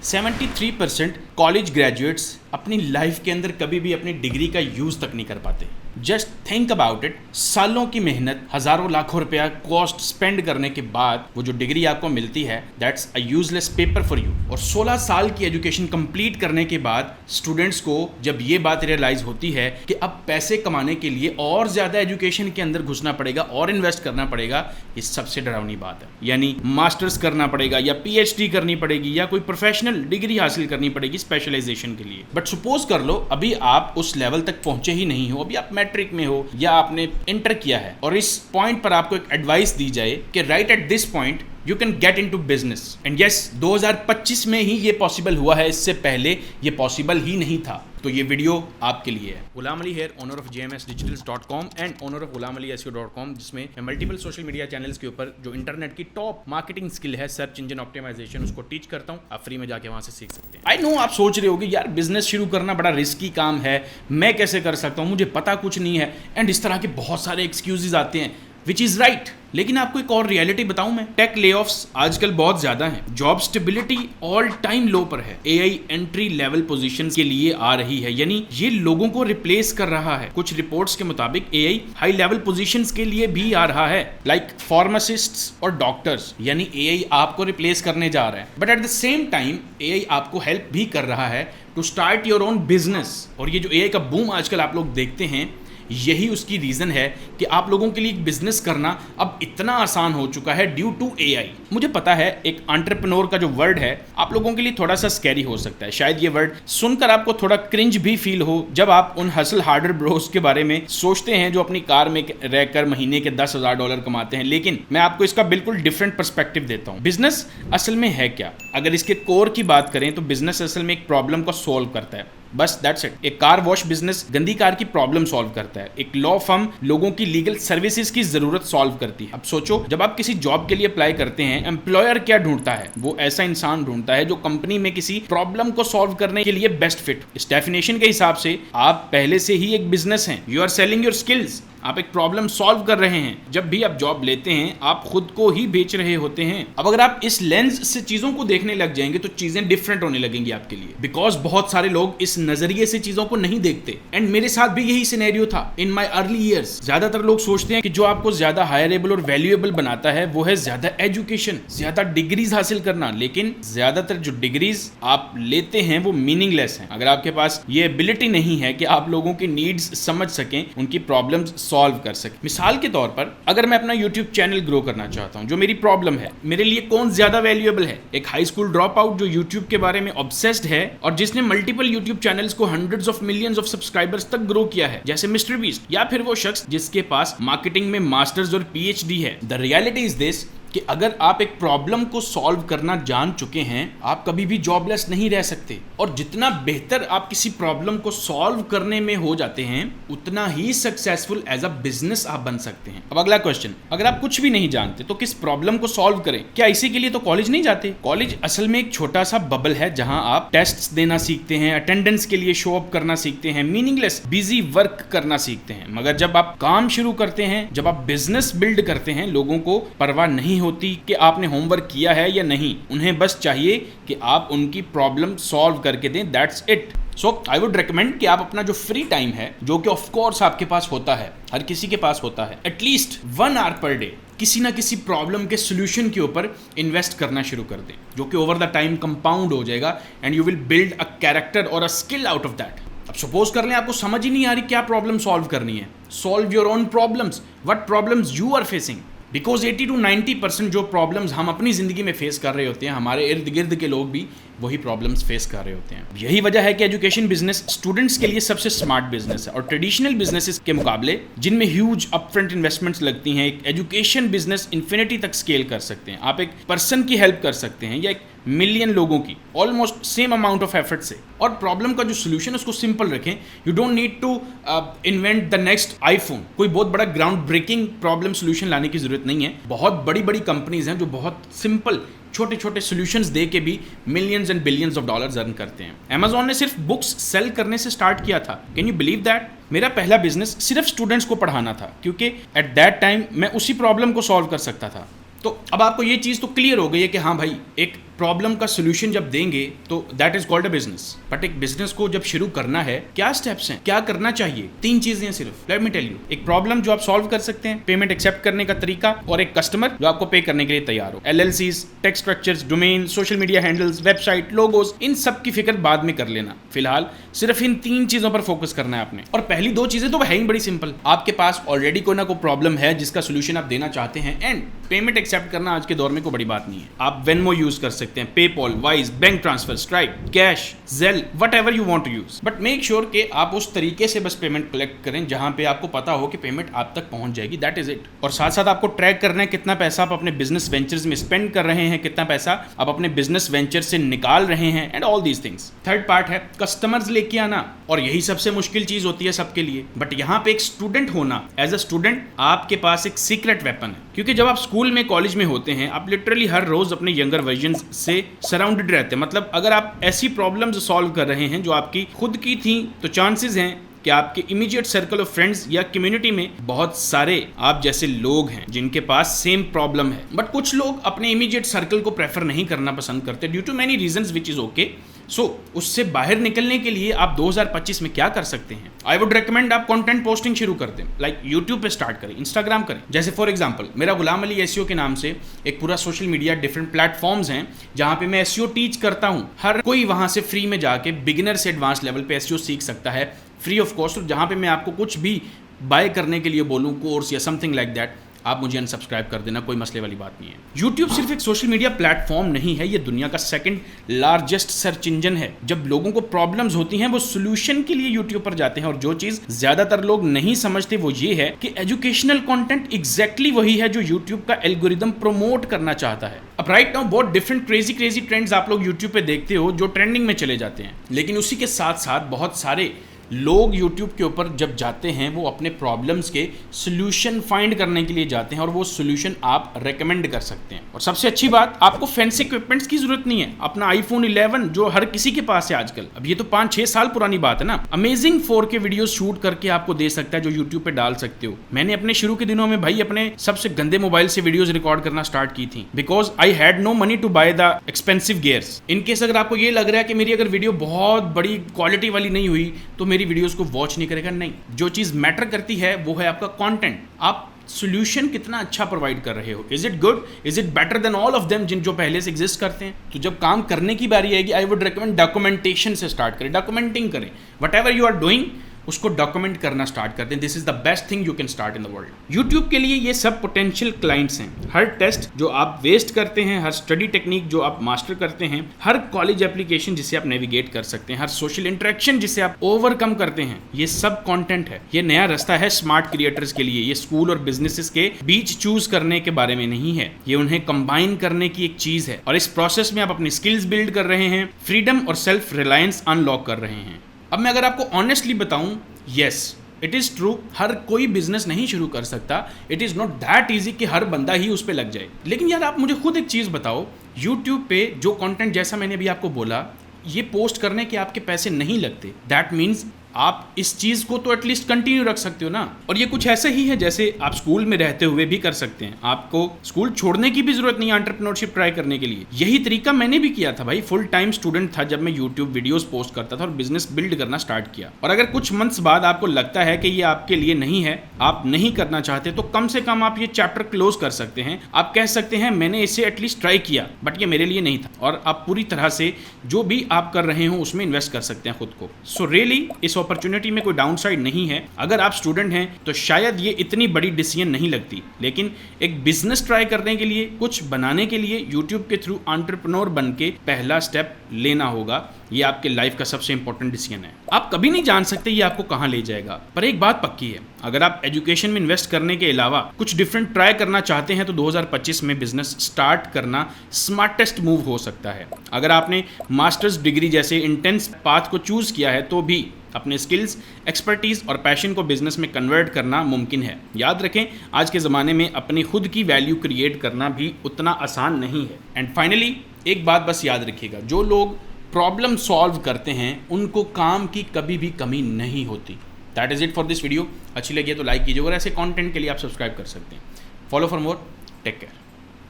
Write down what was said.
73% college graduates अपनी life के अंदर कभी भी अपनी डिग्री का यूज तक नहीं कर पाते। जस्ट थिंक अबाउट इट, सालों की मेहनत, हजारों लाखों रुपया कॉस्ट स्पेंड करने के बाद वो जो डिग्री आपको मिलती है, that's a useless paper for you. और 16 साल की एजुकेशन कंप्लीट करने के बाद स्टूडेंट्स को जब ये बात रियलाइज होती है कि अब पैसे कमाने के लिए और ज्यादा एजुकेशन के अंदर घुसना पड़ेगा और इन्वेस्ट करना पड़ेगा, ये सबसे डरावनी बात है। यानी मास्टर्स करना पड़ेगा या पीएचडी करनी पड़ेगी या कोई प्रोफेशनल डिग्री हासिल करनी पड़ेगी स्पेशलाइजेशन के लिए। बट सपोज कर लो अभी आप उस लेवल तक पहुंचे ही नहीं हो, अभी आप मैट्रिक में हो या आपने इंटर किया है और इस पॉइंट पर आपको एक एडवाइस दी जाए कि right at this point you can get into business. And yes, 2025 में ही ये पॉसिबल हुआ है, इससे पहले ये पॉसिबल ही नहीं था। तो ये वीडियो आपके लिए है। गुलाम अली है, owner of jmsdigitals.com and owner of gulamaliySEO.com, जिसमें मैं मल्टीपल सोशल मीडिया चैनल्स के ऊपर जो इंटरनेट की टॉप मार्केटिंग स्किल है, सर्च इंजन ऑप्टिमाइजेशन, उसको टीच करता हूँ। आप फ्री में जाके वहां से सीख सकते हैं। आई नो आप सोच रहे होगे यार बिजनेस शुरू करना बड़ा रिस्की काम है, मैं कैसे कर सकता हूँ, मुझे पता कुछ नहीं है, एंड इस तरह के बहुत सारे एक्सक्यूजेज आते हैं, विच इज राइट। लेकिन आपको एक और रियलिटी बताऊं मैं, टेक लेऑफ्स आजकल बहुत ज्यादा हैं, जॉब स्टेबिलिटी ऑल टाइम लो पर है, एआई एंट्री लेवल पोजीशंस के लिए आ रही है, यानी ये लोगों को रिप्लेस कर रहा है। कुछ रिपोर्ट्स के मुताबिक एआई हाई लेवल पोजीशंस के लिए भी आ रहा है, लाइक फार्मासिस्ट्स और डॉक्टर्स, यानी एआई आपको रिप्लेस करने जा रहा है। But at the same time AI आपको हेल्प भी कर रहा है to start your own business. और ये जो एआई का बूम आजकल आप लोग देखते हैं, यही उसकी रीजन है कि आप लोगों के लिए एक बिजनेस करना अब इतना आसान हो चुका है ड्यू टू एआई। मुझे पता है एक एंटरप्रेन्योर का जो वर्ड है आप लोगों के लिए थोड़ा सा स्कैरी हो सकता है, शायद ये वर्ड सुनकर आपको थोड़ा क्रिंज भी फील हो जब आप उन हसल हार्डर ब्रोस के बारे में सोचते हैं जो अपनी कार में रहकर महीने के $10,000 कमाते हैं। लेकिन मैं आपको इसका बिल्कुल डिफरेंट पर्सपेक्टिव देता हूं। बिजनेस असल में है क्या? अगर इसके कोर की बात करें तो बिजनेस असल में एक प्रॉब्लम को सॉल्व करता है, बस दैट्स इट। एक कार वॉश बिजनेस गंदी कार की प्रॉब्लम सॉल्व करता है, एक लॉ फर्म लोगों की लीगल सर्विसेज की जरूरत सॉल्व करती है। अब सोचो, जब आप किसी जॉब के लिए अप्लाई करते हैं, एम्प्लॉयर क्या ढूंढता है? वो ऐसा इंसान ढूंढता है जो कंपनी में किसी प्रॉब्लम को सॉल्व करने के लिए बेस्ट फिट। इस डेफिनेशन के हिसाब से आप पहले से ही एक बिजनेस हैं, you are selling your skills, आप एक प्रॉब्लम सॉल्व कर रहे हैं। जब भी आप जॉब लेते हैं आप खुद को ही बेच रहे होते हैं। अब अगर आप इस लेंस से चीजों को देखने लग जाएंगे तो चीजें डिफरेंट होने लगेंगी आपके लिए, बिकॉज बहुत सारे लोग इस नजरिए से चीजों को नहीं देखते। एंड मेरे साथ भी यही सिनेरियो था इन माय अर्ली ईयर्स। ज्यादातर लोग सोचते हैं कि जो आपको ज्यादा हायरेबल और वैल्यूएबल बनाता है वो है ज्यादा एजुकेशन, ज्यादा डिग्रीज हासिल करना। लेकिन ज्यादातर जो डिग्रीज आप लेते हैं वो मीनिंगलेस हैं अगर आपके पास ये एबिलिटी नहीं है कि आप लोगों की नीड्स समझ सकें, उनकी प्रॉब्लम्स सॉल्व कर सके। मिसाल के तौर पर अगर मैं अपना YouTube चैनल ग्रो करना चाहता हूं, जो मेरी प्रॉब्लम है, मेरे लिए कौन ज्यादा वैल्यूएबल है? एक हाई स्कूल ड्रॉप आउट जो YouTube के बारे में ऑब्सेस्ड है और जिसने मल्टीपल YouTube चैनल्स को hundreds of millions of subscribers तक ग्रो किया है, जैसे मिस्टर बीस्ट, या फिर वो शख्स जिसके पास मार्केटिंग में मास्टर्स और PhD है। द रियलिटी इज दिस कि अगर आप एक प्रॉब्लम को सॉल्व करना जान चुके हैं, आप कभी भी जॉबलेस नहीं रह सकते। और जितना बेहतर आप किसी प्रॉब्लम को सॉल्व करने में हो जाते हैं, उतना ही सक्सेसफुल एज अ बिजनेस आप बन सकते हैं। अब अगला क्वेश्चन, अगर आप कुछ भी नहीं जानते तो किस प्रॉब्लम को सॉल्व करें? क्या इसी के लिए तो कॉलेज नहीं जाते? कॉलेज असल में एक छोटा सा बबल है जहां आप टेस्ट्स देना सीखते हैं, अटेंडेंस के लिए शो अप करना सीखते हैं, मीनिंगलेस बिजी वर्क करना सीखते हैं। मगर जब आप काम शुरू करते हैं, जब आप बिजनेस बिल्ड करते हैं, लोगों को परवाह नहीं होती कि आपने होमवर्क किया है या नहीं, उन्हें बस चाहिए कि आप उनकी प्रॉब्लम सॉल्व करके दें, that's it. So I would recommend कि आप अपना जो फ्री टाइम है, जो कि ऑफ कोर्स आपके पास होता है, हर किसी के पास होता है, एटलीस्ट 1 आवर पर डे किसी ना किसी प्रॉब्लम के सोल्यूशन के ऊपर इन्वेस्ट करना शुरू कर दें, जो कि ओवर द टाइम कंपाउंड हो जाएगा and you will build a character और a skill out of that. अब सपोज कर लें आपको समझ ही नहीं आ रही क्या प्रॉब्लम सॉल्व करनी है, solve your own problems, what problems you are facing. Because 80 to 90% जो प्रॉब्लम्स हम अपनी जिंदगी में फेस कर रहे होते हैं, हमारे इर्द गिर्द के लोग भी वही प्रॉब्लम्स फेस कर रहे होते हैं। यही वजह है कि एजुकेशन बिजनेस स्टूडेंट्स के लिए सबसे स्मार्ट बिजनेस है। और ट्रेडिशनल बिजनेसेस के मुकाबले जिनमें ह्यूज अपफ्रंट इन्वेस्टमेंट्स लगती हैं, एक एजुकेशन बिजनेस इन्फिनिटी तक स्केल कर सकते हैं। आप एक पर्सन की हेल्प कर सकते हैं या एक मिलियन लोगों की almost same amount of effort से। और प्रॉब्लम का जो सोल्यूशन है उसको सिंपल रखें। You don't need to invent the next iPhone, कोई बहुत बड़ा ग्राउंड ब्रेकिंग प्रॉब्लम सोल्यूशन लाने की जरूरत नहीं है। बहुत बड़ी बड़ी कंपनीज हैं जो बहुत सिंपल छोटे छोटे सॉल्यूशंस दे के भी millions and billions of dollars earn करते हैं। Amazon ने सिर्फ बुक्स सेल करने से स्टार्ट किया था। Can you believe that? मेरा पहला बिजनेस सिर्फ स्टूडेंट्स को पढ़ाना था, क्योंकि एट दैट टाइम मैं उसी प्रॉब्लम को सॉल्व कर सकता था। तो अब आपको ये चीज़ तो क्लियर हो गई है कि हाँ भाई, एक प्रॉब्लम का सोल्यूशन जब देंगे तो that is called a business. But एक बिजनेस को जब शुरू करना है, क्या स्टेप्स हैं, क्या करना चाहिए? 3 चीजें सिर्फ, लेट मी टेल यू। एक प्रॉब्लम जो आप सॉल्व कर सकते हैं, पेमेंट एक्सेप्ट करने का तरीका, और एक कस्टमर जो आपको पे करने के लिए तैयार हो। LLCs, text structures, domain, social media handles, website, logos, इन सब की फिक्र बाद में कर लेना। फिलहाल सिर्फ इन 3 चीजों पर फोकस करना है आपने। और पहली 2 चीजें तो है ही बड़ी सिंपल। आपके पास ऑलरेडी कोई ना कोई प्रॉब्लम है जिसका सोल्यूशन आप देना चाहते हैं, एंड पेमेंट एक्सेप्ट करना आज के दौर में कोई बड़ी बात नहीं है। आप वेनमो यूज कर सकते हैं, PayPal, Wise, bank transfer, Stripe, cash, Zelle, whatever you want to use, but make sure कि आप उस तरीके से बस पेमेंट कलेक्ट करें जहां पे आपको पता हो कि पेमेंट आप तक पहुंच जाएगी, दैट इज इट। और साथ साथ आपको ट्रैक करना है कितना पैसा आप अपने बिजनेस वेंचर्स में स्पेंड कर रहे हैं, कितना पैसा आप अपने बिजनेस वेंचर से निकाल रहे हैं, and all these things. Third part है कस्टमर्स लेके आना, और यही सबसे मुश्किल चीज होती है सबके लिए। बट यहां पे एक स्टूडेंट होना, एज अ स्टूडेंट आपके पास एक सीक्रेट वेपन है, क्योंकि जब आप स्कूल में, कॉलेज में होते हैं, आप लिटरली हर रोज अपने यंगर वर्जन से सराउंडेड रहते हैं। मतलब अगर आप ऐसी प्रॉब्लम्स सॉल्व कर रहे हैं जो आपकी खुद की थी, तो चांसेस हैं कि आपके इमीडिएट सर्कल ऑफ फ्रेंड्स या कम्युनिटी में बहुत सारे आप जैसे लोग हैं जिनके पास सेम प्रॉब्लम है। बट कुछ लोग अपने इमीडिएट सर्कल को प्रेफर नहीं करना पसंद करते due to many reasons, which is okay. So उससे बाहर निकलने के लिए आप 2025 में क्या कर सकते हैं? आई वुड रिकमेंड आप कंटेंट पोस्टिंग शुरू कर दें, लाइक यूट्यूब पे स्टार्ट करें, इंस्टाग्राम करें। जैसे फॉर एग्जांपल मेरा गुलाम अली एसईओ के नाम से एक पूरा सोशल मीडिया डिफरेंट प्लेटफॉर्म्स हैं जहां पे मैं एसईओ टीच करता हूं। हर कोई वहां से फ्री में जाके बिगिनर से एडवांस लेवल पे एसईओ सीख सकता है फ्री ऑफ कॉस्ट। जहां पे मैं आपको कुछ भी बाय करने के लिए बोलूं, कोर्स या समथिंग लाइक दैट, आप मुझे अनसब्सक्राइब कर देना, कोई मसले वाली बात नहीं है। YouTube सिर्फ एक सोशल मीडिया प्लेटफॉर्म नहीं है, ये दुनिया का 2nd लार्जेस्ट सर्च इंजन है। जब लोगों को प्रॉब्लम्स होती हैं वो सोल्यूशन के लिए YouTube पर जाते हैं, और जो चीज ज्यादातर लोग नहीं समझते वो ये है कि एजुकेशनल कंटेंट एग्जैक्टली वही है जो YouTube का एल्गोरिदम प्रमोट करना चाहता है। अब राइट नाउ बहुत डिफरेंट क्रेजी ट्रेंड्स आप लोग YouTube पे देखते हो जो ट्रेंडिंग में चले जाते हैं, लेकिन उसी के साथ साथ बहुत सारे लोग YouTube के ऊपर जब जाते हैं वो अपने प्रॉब्लम्स के सोल्यूशन फाइंड करने के लिए जाते हैं, और वो सोल्यूशन आप रेकमेंड कर सकते हैं। और सबसे अच्छी बात, आपको फैंसी इक्विपमेंट्स की जरूरत नहीं है। अपना iPhone 11 जो हर किसी के पास है आजकल, अब ये तो 5-6 साल पुरानी बात है ना, अमेजिंग 4K वीडियो शूट करके आपको दे सकता है जो YouTube पे डाल सकते हो। मैंने अपने शुरू के दिनों में भाई अपने सबसे गंदे मोबाइल से वीडियोस रिकॉर्ड करना स्टार्ट की थी, because I had no money to buy the expensive gears. In case अगर आपको ये लग रहा है कि मेरी अगर वीडियो बहुत बड़ी क्वालिटी वाली नहीं हुई तो मेरी वीडियोस को वॉच नहीं करेगा, नहीं। जो चीज मैटर करती है वो है आपका कंटेंट। आप सॉल्यूशन कितना अच्छा प्रोवाइड कर रहे हो, is it good, is it better than all of them जिन जो पहले से एग्जिस्ट करते हैं? तो जब काम करने की बारी आएगी, आई वुड रिकमेंड डॉक्यूमेंटेशन से स्टार्ट करें, डॉक्यूमेंटिंग करें, whatever you are doing उसको डॉक्यूमेंट करना स्टार्ट करते हैं। This is the best thing you can start in the world. YouTube के लिए ये सब पोटेंशियल क्लाइंट्स हैं। हर टेस्ट जो आप वेस्ट करते हैं, हर स्टडी टेक्निक जो आप मास्टर करते हैं, हर कॉलेज एप्लीकेशन जिसे आप नेविगेट कर सकते हैं, हर सोशल इंटरेक्शन जिसे आप ओवरकम करते हैं, ये सब कंटेंट है। ये नया रास्ता है स्मार्ट क्रिएटर्स के लिए। ये स्कूल और बिजनेसेस के बीच चूज करने के बारे में नहीं है, ये उन्हें कंबाइन करने की एक चीज है। और इस प्रोसेस में आप अपनी स्किल्स बिल्ड कर रहे हैं, फ्रीडम और सेल्फ रिलायंस अनलॉक कर रहे हैं। अब मैं अगर आपको ऑनेस्टली बताऊं, यस इट इज ट्रू, हर कोई बिजनेस नहीं शुरू कर सकता। It is not that easy कि हर बंदा ही उस पे लग जाए। लेकिन यार आप मुझे खुद एक चीज बताओ, यूट्यूब पे जो कंटेंट जैसा मैंने अभी आपको बोला, ये पोस्ट करने के आपके पैसे नहीं लगते, दैट मीन्स आप इस चीज को तो एटलीस्ट कंटिन्यू रख सकते हो ना। और ये कुछ ऐसा ही है जैसे आप स्कूल में रहते हुए भी कर सकते हैं, आपको स्कूल छोड़ने की भी जरूरत नहीं है एंटरप्रेन्योरशिप ट्राई करने के लिए। यही तरीका मैंने भी किया था भाई, फुल टाइम स्टूडेंट था जब मैं यूट्यूब वीडियोस पोस्ट करता था और बिजनेस बिल्ड करना स्टार्ट किया। और अगर कुछ मंथ्स बाद आपको लगता है कि ये आपके लिए नहीं है, आप नहीं करना चाहते, तो कम से कम आप ये चैप्टर क्लोज कर सकते हैं। आप कह सकते हैं मैंने इसे एटलीस्ट ट्राई किया बट ये मेरे लिए नहीं था, और आप पूरी तरह से जो भी आप कर रहे हो उसमें इन्वेस्ट कर सकते हैं खुद को। सो रियली इस अपॉर्चुनिटी में कोई डाउनसाइड नहीं है। अगर आप स्टूडेंट हैं तो शायद ये इतनी बड़ी डिसीजन नहीं लगती, लेकिन एक बिजनेस ट्राई करने के लिए, कुछ बनाने के लिए यूट्यूब के थ्रू एंटरप्रेन्योर बन के पहला स्टेप लेना होगा। ये आपके लाइफ का सबसे इंपॉर्टेंट डिसीजन है। आप कभी नहीं जान सकते ये आपको कहां ले जाएगा, पर एक बात पक्की है, अगर आप एजुकेशन में इन्वेस्ट करने के अलावा कुछ डिफरेंट ट्राई करना चाहते हैं तो 2025 में बिजनेस स्टार्ट करना स्मार्टेस्ट मूव हो सकता है। अगर आपने मास्टर्स डिग्री जैसे इंटेंस पाथ को चूज किया है तो भी अपने स्किल्स, एक्सपर्टीज और पैशन को बिजनेस में कन्वर्ट करना मुमकिन है। याद रखें, आज के ज़माने में अपनी खुद की वैल्यू क्रिएट करना भी उतना आसान नहीं है। एंड फाइनली एक बात बस याद रखिएगा, जो लोग प्रॉब्लम सॉल्व करते हैं उनको काम की कभी भी कमी नहीं होती। That is it for this video. अच्छी लगी है तो लाइक कीजिए और ऐसे कंटेंट के लिए आप सब्सक्राइब कर सकते हैं। Follow for more, take care.